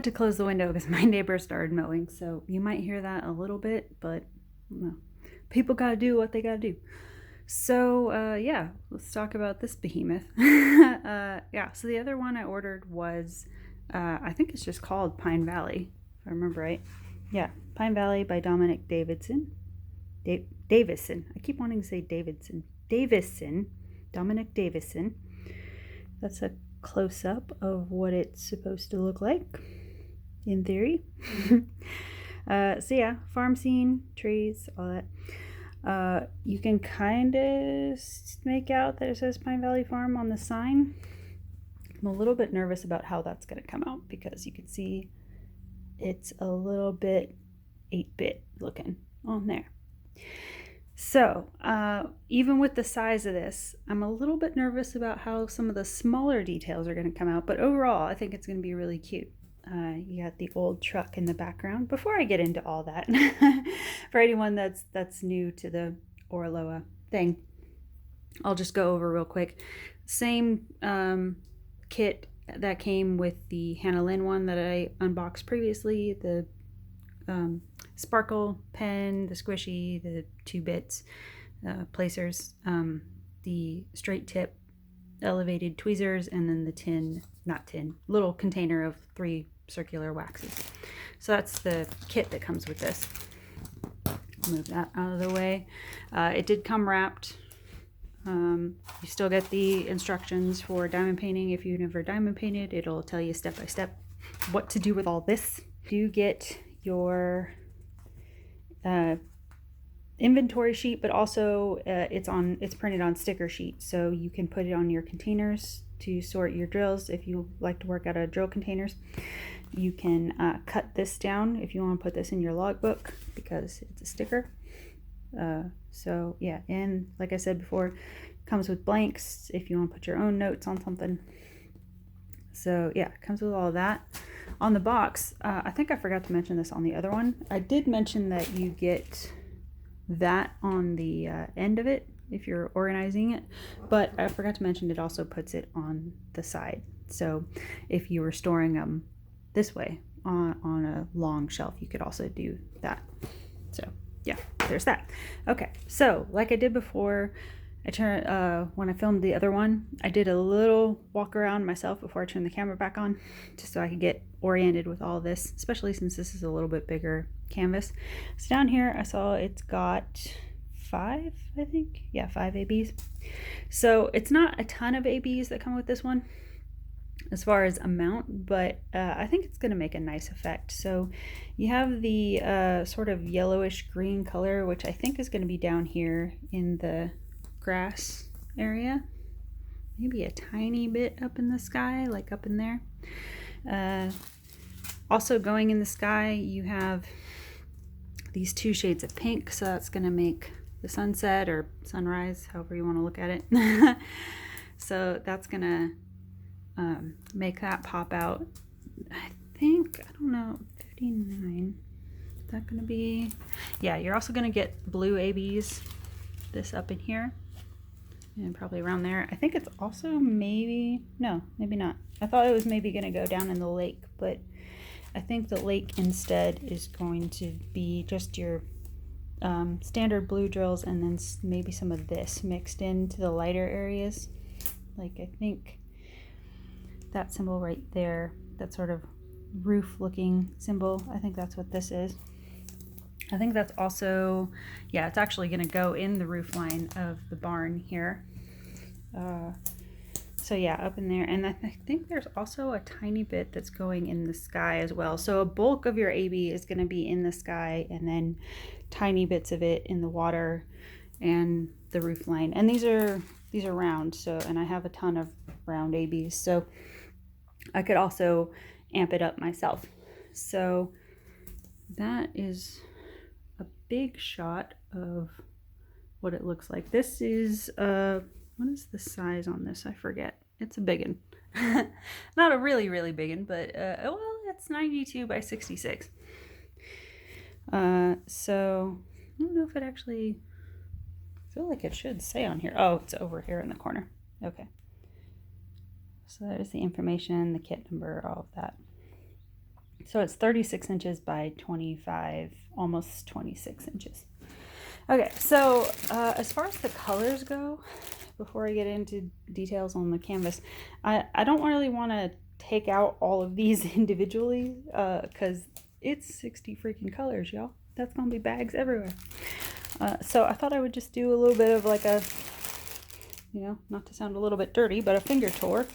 had to close the window because my neighbor started mowing, so you might hear that a little bit, but no, people gotta do what they gotta do. So yeah, let's talk about this behemoth. Yeah, so the other one I ordered was, I think it's just called Pine Valley, if I remember right. Yeah, Pine Valley by Dominic Davidson. Davison. I keep wanting to say Davidson. Davison. Dominic Davison. That's a close-up of what it's supposed to look like, in theory. So yeah, farm scene, trees, all that. You can kind of make out that it says Pine Valley Farm on the sign. I'm a little bit nervous about how that's going to come out because you can see it's a little bit 8-bit looking on there. So even with the size of this, I'm a little bit nervous about how some of the smaller details are going to come out, but overall I think it's going to be really cute. You got the old truck in the background. Before I get into all that, for anyone that's new to the Oraloa thing, I'll just go over real quick. Same kit that came with the Hannah Lynn one that I unboxed previously, the sparkle pen, the squishy, the 2-bits, placers, the straight tip elevated tweezers, and then the little container of 3 circular waxes. So that's the kit that comes with this. Move that out of the way. It did come wrapped. You still get the instructions for diamond painting. If you've never diamond painted, it'll tell you step by step what to do with all this. You get your inventory sheet, but also it's printed on sticker sheet, so you can put it on your containers to sort your drills. If you like to work out of drill containers, you can cut this down if you want to put this in your logbook because it's a sticker. So yeah, and like I said before, comes with blanks if you want to put your own notes on something. So yeah, it comes with all that. On the box, I think I forgot to mention this on the other one. I did mention that you get that on the end of it if you're organizing it, but I forgot to mention it also puts it on the side. So if you were storing them this way on a long shelf, you could also do that. So yeah, there's that. Okay, so like I did before, when I filmed the other one, I did a little walk around myself before I turned the camera back on, just so I could get oriented with all this, especially since this is a little bit bigger canvas. So down here I saw it's got 5, I think. Yeah, 5 ABs. So it's not a ton of ABs that come with this one as far as amount, but I think it's going to make a nice effect. So you have the sort of yellowish green color, which I think is going to be down here in the grass area, maybe a tiny bit up in the sky, like up in there. Also going in the sky, you have these 2 shades of pink, so that's going to make the sunset or sunrise, however you want to look at it. So that's going to make that pop out. I think, I don't know, 59. Is that going to be? Yeah, you're also going to get blue ABs, this up in here. And probably around there. I think it's also maybe not. I thought it was maybe going to go down in the lake, but I think the lake instead is going to be just your standard blue drills, and then maybe some of this mixed into the lighter areas. Like I think that symbol right there, that sort of roof looking symbol, I think that's what this is. I think that's also, yeah, it's actually going to go in the roof line of the barn here. So yeah, up in there. And I think there's also a tiny bit that's going in the sky as well. So a bulk of your AB is going to be in the sky, and then tiny bits of it in the water and the roof line. And these are round, so, and I have a ton of round ABs, so I could also amp it up myself. So that is a big shot of what it looks like. This is what is the size on this? I forget. It's a big one. Not a really big one, but well, it's 92 by 66. So I don't know if it actually, I feel like it should say on here. Oh, it's over here in the corner. Okay. So that is the information, the kit number, all of that. So it's 36 inches by 25, almost 26 inches. Okay, so as far as the colors go, before I get into details on the canvas, I don't really want to take out all of these individually because it's 60 freaking colors, y'all. That's gonna be bags everywhere. So I thought I would just do a little bit of like a, you know, not to sound a little bit dirty, but a finger tour.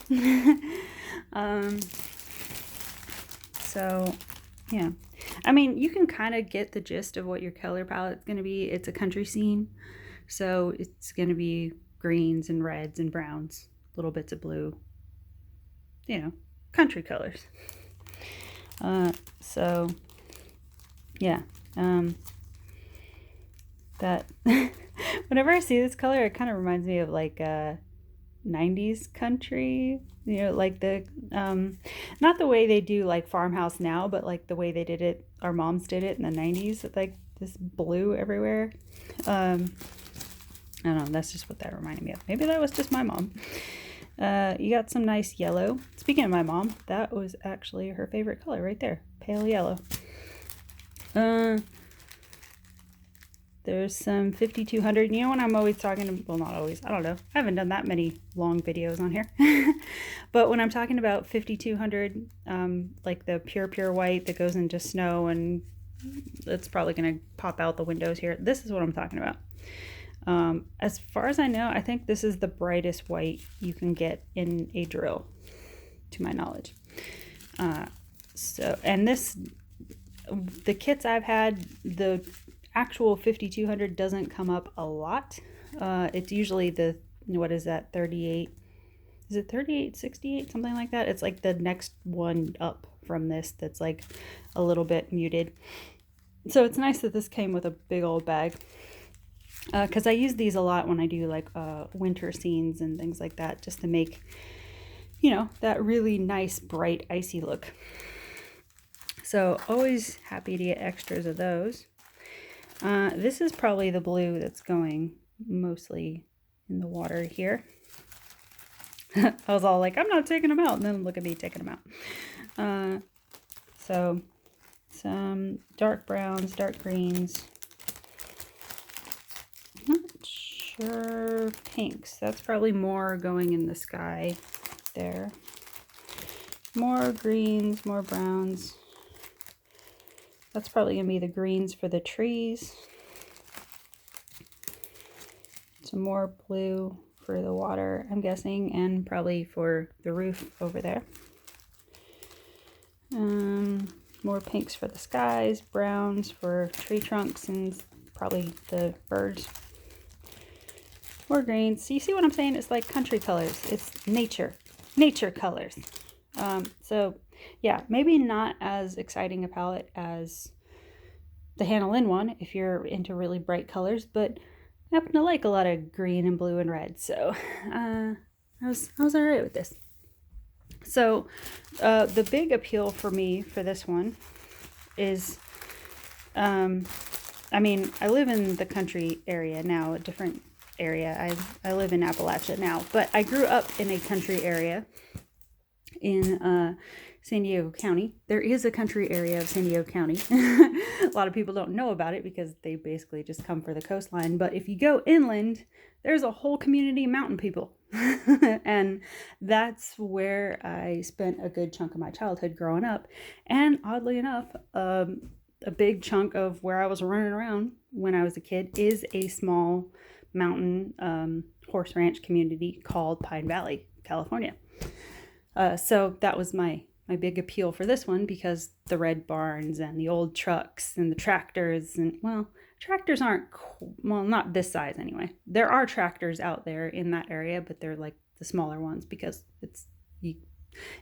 So yeah, I mean, you can kind of get the gist of what your color palette's going to be. It's a country scene, so it's going to be greens and reds and browns, little bits of blue, you know, country colors. So yeah, that whenever I see this color, it kind of reminds me of like 90s country, you know, like the not the way they do like farmhouse now, but like the way they did it, our moms did it in the 90s with like this blue everywhere. I don't know, that's just what that reminded me of. Maybe that was just my mom. You got some nice yellow. Speaking of my mom, that was actually her favorite color right there, pale yellow. There's some 5200. You know when I'm always talking, well, not always, I don't know. I haven't done that many long videos on here. But when I'm talking about 5200, like the pure white that goes into snow and it's probably going to pop out the windows here. This is what I'm talking about. As far as I know, I think this is the brightest white you can get in a drill, to my knowledge. And this, the kits I've had, the actual 5200 doesn't come up a lot. It's usually the, what is that, 38, is it 3868, something like that? It's like the next one up from this that's like a little bit muted. So it's nice that this came with a big old bag, because I use these a lot when I do like winter scenes and things like that, just to make, you know, that really nice bright icy look. So always happy to get extras of those. This is probably the blue that's going mostly in the water here. I was all like, I'm not taking them out. And then look at me taking them out. So some dark browns, dark greens. Not sure pinks. That's probably more going in the sky there. More greens, more browns. That's probably going to be the greens for the trees. Some more blue for the water, I'm guessing, and probably for the roof over there. More pinks for the skies, browns for tree trunks, and probably the birds. More greens. So you see what I'm saying? It's like country colors. It's nature colors. So yeah, maybe not as exciting a palette as the Hannah Lynn one if you're into really bright colors, but I happen to like a lot of green and blue and red, so I was all right with this. So the big appeal for me for this one is, I mean, I live in the country area now, a different area. I live in Appalachia now, but I grew up in a country area in San Diego County. There is a country area of San Diego County. A lot of people don't know about it because they basically just come for the coastline. But if you go inland, there's a whole community of mountain people. And that's where I spent a good chunk of my childhood growing up. And oddly enough, a big chunk of where I was running around when I was a kid is a small mountain horse ranch community called Pine Valley, California. So that was my big appeal for this one, because the red barns and the old trucks and the tractors, and well, tractors aren't, well, not this size anyway. There are tractors out there in that area, but they're like the smaller ones because it's,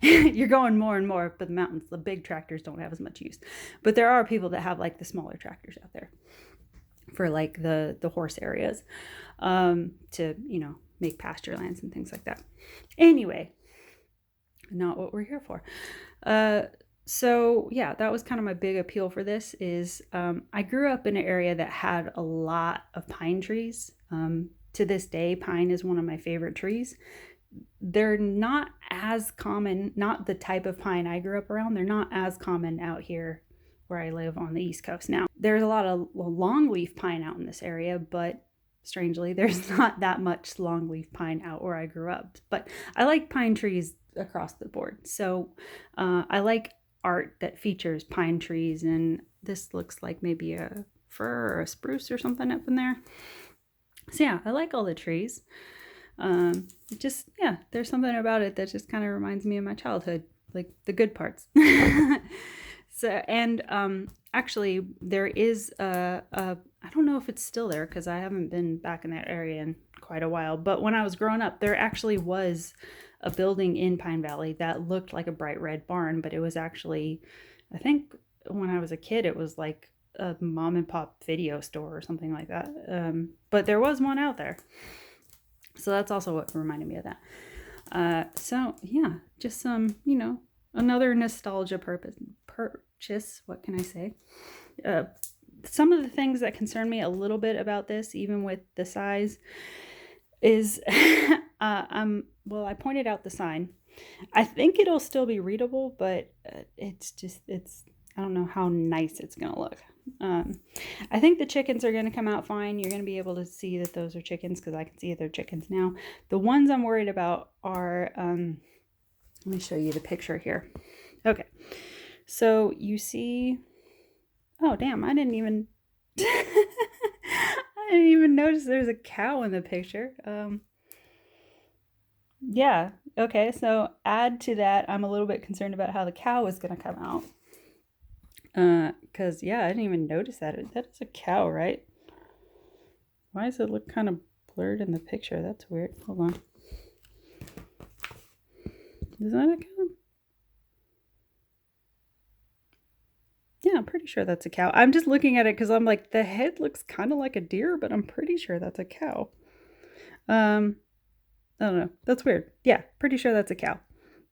you're going more and more up the mountains. The big tractors don't have as much use, but there are people that have like the smaller tractors out there for like the horse areas, to, you know, make pasture lands and things like that. Anyway, not what we're here for. So yeah, that was kind of my big appeal for this is, I grew up in an area that had a lot of pine trees. To this day, pine is one of my favorite trees. they're not as common, not the type of pine I grew up around. They're not as common out here where I live on the East Coast. Now, there's a lot of longleaf pine out in this area, but strangely, there's not that much longleaf pine out where I grew up. But I like pine trees across the board. So I like art that features pine trees, and this looks like maybe a fir or a spruce or something up in there. So yeah, I like all the trees. Just, yeah, there's something about it that just kind of reminds me of my childhood, like the good parts. So, and actually there is I don't know if it's still there because I haven't been back in that area in quite a while, but when I was growing up, there actually was a building in Pine Valley that looked like a bright red barn, but it was actually, I think when I was a kid, it was like a mom and pop video store or something like that. But there was one out there. So that's also what reminded me of that. So yeah, just some, another nostalgia purchase. What can I say? Some of the things that concern me a little bit about this, even with the size, is I pointed out the sign. I think it'll still be readable, but I don't know how nice it's gonna look. I think the chickens are going to come out fine. You're going to be able to see that those are chickens because I can see they're chickens now. The ones I'm worried about are, let me show you the picture here. Okay. So you see, oh damn, I didn't even notice there's a cow in the picture. Yeah. Okay. So add to that, I'm a little bit concerned about how the cow is going to come out. Cause yeah, I didn't even notice that. That is a cow, right? Why does it look kind of blurred in the picture? That's weird. Hold on. Is that a cow? Yeah, I'm pretty sure that's a cow. I'm just looking at it because I'm like, the head looks kind of like a deer, but I'm pretty sure that's a cow. I don't know. That's weird. Yeah, pretty sure that's a cow.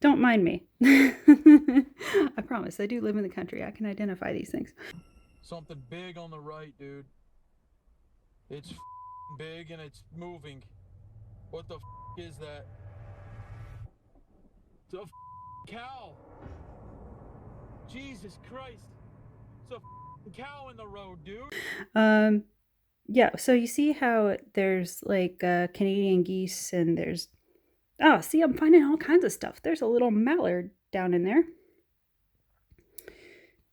Don't mind me. I promise, I do live in the country. I can identify these things. Something big on the right, dude. It's big and it's moving. What the is that? It's a cow. Jesus Christ. It's a cow in the road, dude. Yeah, so you see how there's like Canadian geese and there's, oh, see, I'm finding all kinds of stuff. There's a little mallard down in there.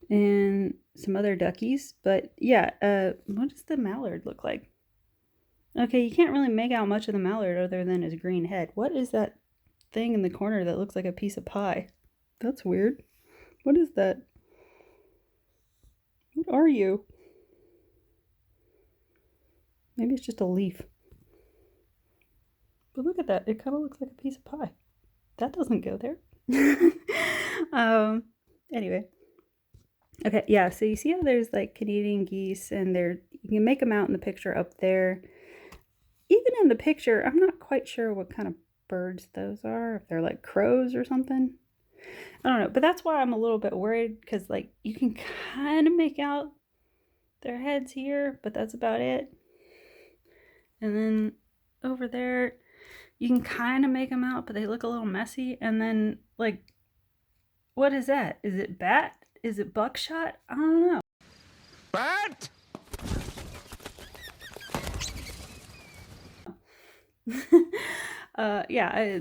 And some other duckies. But yeah, what does the mallard look like? Okay, you can't really make out much of the mallard other than his green head. What is that thing in the corner that looks like a piece of pie? That's weird. What is that? What are you? Maybe it's just a leaf. But look at that. It kind of looks like a piece of pie. That doesn't go there. Anyway. Okay, yeah, so you see how there's like Canadian geese and you can make them out in the picture up there. Even in the picture, I'm not quite sure what kind of birds those are. If they're like crows or something. I don't know, but that's why I'm a little bit worried because like you can kind of make out their heads here, but that's about it. And then over there, you can kind of make them out, but they look a little messy. And then like, what is that? Is it bat? Is it buckshot? I don't know. Bat?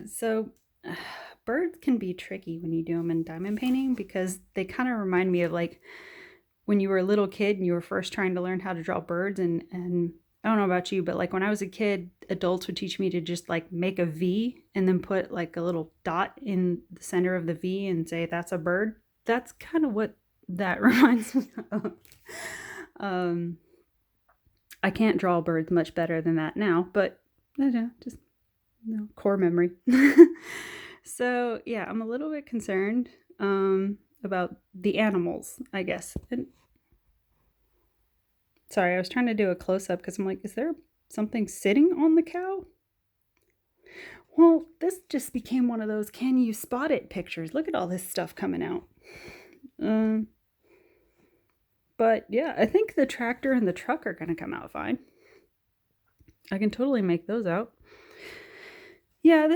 So birds can be tricky when you do them in diamond painting because they kind of remind me of like when you were a little kid and you were first trying to learn how to draw birds, and I don't know about you, but like when I was a kid, adults would teach me to just like make a V and then put like a little dot in the center of the V and say that's a bird. That's kind of what that reminds me of. I can't draw birds much better than that now, but I don't know, just core memory. So yeah, I'm a little bit concerned about the animals, I guess. And sorry, I was trying to do a close-up because I'm like, is there something sitting on the cow? Well, this just became one of those can you spot it pictures. Look at all this stuff coming out. But yeah, I think the tractor and the truck are going to come out fine. I can totally make those out. Yeah,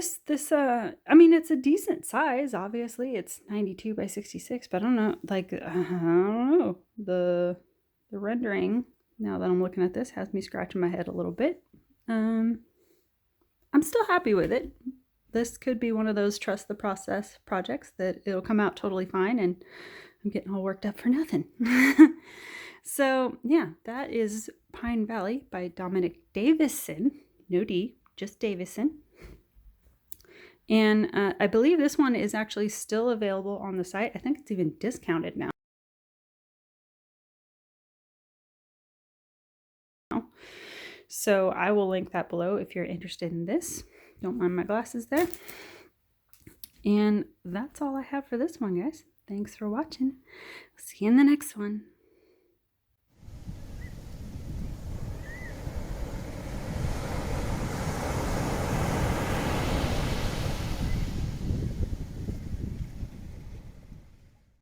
I mean, it's a decent size, obviously. It's 92 by 66, but I don't know, like, I don't know. The rendering, now that I'm looking at this, has me scratching my head a little bit. I'm still happy with it. This could be one of those trust the process projects that it'll come out totally fine, and I'm getting all worked up for nothing. So, yeah, that is Pine Valley by Dominic Davison. No D, just Davison. And I believe this one is actually still available on the site. I think it's even discounted now. So I will link that below if you're interested in this. Don't mind my glasses there. And that's all I have for this one, guys. Thanks for watching. See you in the next one.